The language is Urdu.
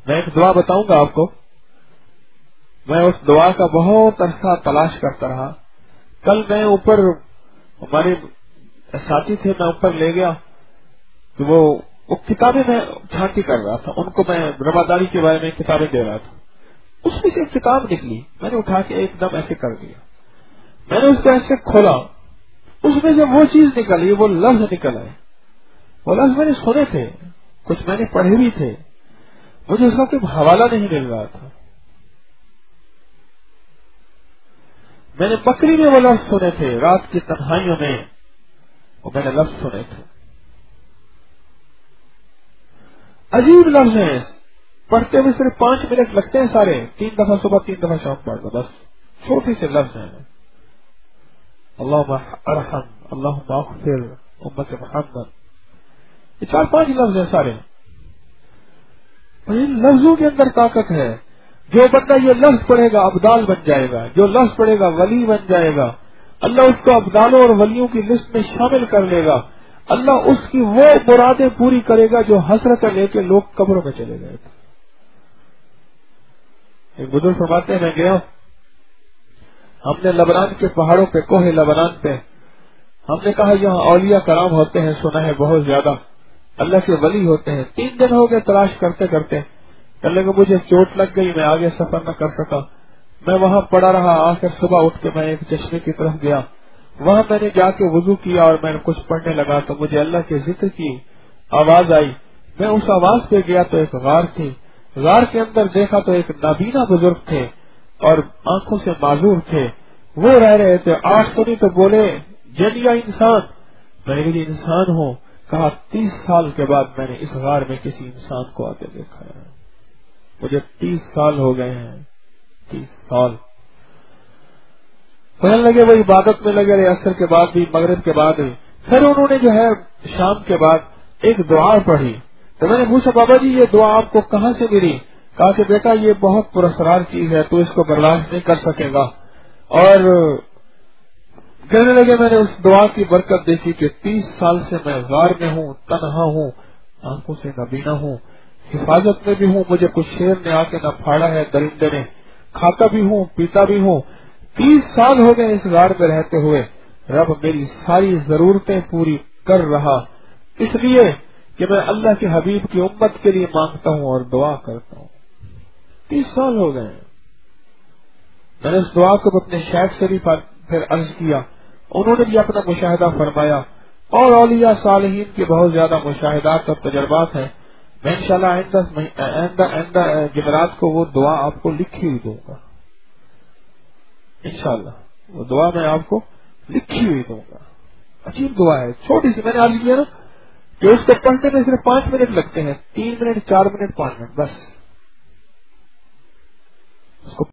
میں ایک دعا بتاؤں گا آپ کو. میں اس دعا کا بہت عرصہ تلاش کرتا رہا. کل میں اوپر ہمارے ساتھی تھے، میں اوپر لے گیا تو وہ کتابیں میں چھانٹی کر رہا تھا، ان کو میں رواداری کے بارے میں کتابیں دے رہا تھا. اس میں سے ایک کتاب نکلی، میں نے اٹھا کے ایک دم ایسے کر دیا. میں نے اس کو ایسے کھولا، اس میں جب وہ چیز نکلی، وہ لفظ نکل آئے. وہ لفظ میں نے سنے تھے، کچھ میں نے پڑھے بھی تھے، مجھے اس کا کوئی حوالہ نہیں مل رہا تھا. میں نے بکری میں وہ لفظ سنے تھے، رات کی تنہائیوں میں وہ میں نے لفظ سنے تھے. عجیب لفظ ہیں، پڑھتے ہوئے صرف 5 منٹ لگتے ہیں سارے، 3 دفعہ صبح 3 دفعہ شام پڑھ دو بس. چھوٹے سے لفظ ہیں. اللہم ارحم، اللہم اغفر امت محمد، یہ 4-5 لفظ ہیں سارے. ان لفظوں کے اندر طاقت ہے. جو بندہ یہ لفظ پڑھے گا ابدال بن جائے گا، جو لفظ پڑھے گا ولی بن جائے گا. اللہ اس کو ابدالوں اور ولیوں کی لسٹ میں شامل کر لے گا. اللہ اس کی وہ مرادیں پوری کرے گا جو حسرتیں لے کے لوگ قبروں میں چلے گئے تھے. ایک بزرگ فرماتے ہیں، میں گیا، ہم نے لبنان کے پہاڑوں پہ، کوہ لبنان پہ، ہم نے کہا یہاں اولیاء کرام ہوتے ہیں، سنا ہے بہت زیادہ، اللہ کے ولی ہوتے ہیں. 3 دن ہو گئے تلاش کرتے کرتے. کہنے لگے مجھے چوٹ لگ گئی، میں آگے سفر نہ کر سکا. میں وہاں پڑا رہا. آخر صبح اٹھ کے میں ایک چشمے کی طرف گیا. وہاں میں نے جا کے وضو کیا اور میں نے کچھ پڑھنے لگا تو مجھے اللہ کے ذکر کی آواز آئی. میں اس آواز پہ گیا تو ایک غار تھی. غار کے اندر دیکھا تو ایک نابینا بزرگ تھے اور آنکھوں سے معذور تھے. وہ رہ رہے تھے. 8 سنی تو بولے جن یا انسان. میں نے کہا انسان ہوں. کہا 30 سال کے بعد میں نے اس غار میں کسی انسان کو آتے دیکھا ہے. مجھے 30 سال ہو گئے ہیں. 30 سال. کہنے لگے وہ عبادت میں لگے رہے، عصر کے بعد بھی، مغرب کے بعد بھی. پھر انہوں نے جو ہے شام کے بعد ایک دعا پڑھی. تو میں نے پوچھا بابا جی یہ دعا آپ کو کہاں سے ملی؟ کہا کہ بیٹا یہ بہت پراسرار چیز ہے، تو اس کو برداشت نہیں کر سکے گا. اور کہنے لگے میں نے اس دعا کی برکت دیکھی کہ 30 سال سے میں غار میں ہوں، تنہا ہوں، آنکھوں سے نابینا ہوں، حفاظت میں بھی ہوں، مجھے کچھ شیر نے آ کے نہ پھاڑا ہے، درندے نے. کھاتا بھی ہوں، پیتا بھی ہوں. 30 سال ہو گئے اس غار میں رہتے ہوئے. رب میری ساری ضرورتیں پوری کر رہا، اس لیے کہ میں اللہ کے حبیب کی امت کے لیے مانگتا ہوں اور دعا کرتا ہوں. 30 سال ہو گئے. میں نے اس دعا کو اپنے شیخ سے بھی پھر عرض کیا. انہوں نے بھی اپنا مشاہدہ فرمایا اور اولیاء صالحین کے بہت زیادہ مشاہدات اور تجربات ہیں. میں انشاءاللہ آئندہ جمعرات کو وہ دعا آپ کو لکھی ہوئی دوں گا. انشاءاللہ وہ دعا میں آپ کو لکھی ہوئی دوں گا. عجیب دعا ہے، چھوٹی سی. میں نے عرض کیا نا کہ اس کو پڑھنے میں صرف 5 منٹ لگتے ہیں، 3 منٹ 4 منٹ 5 منٹ بس. اس کو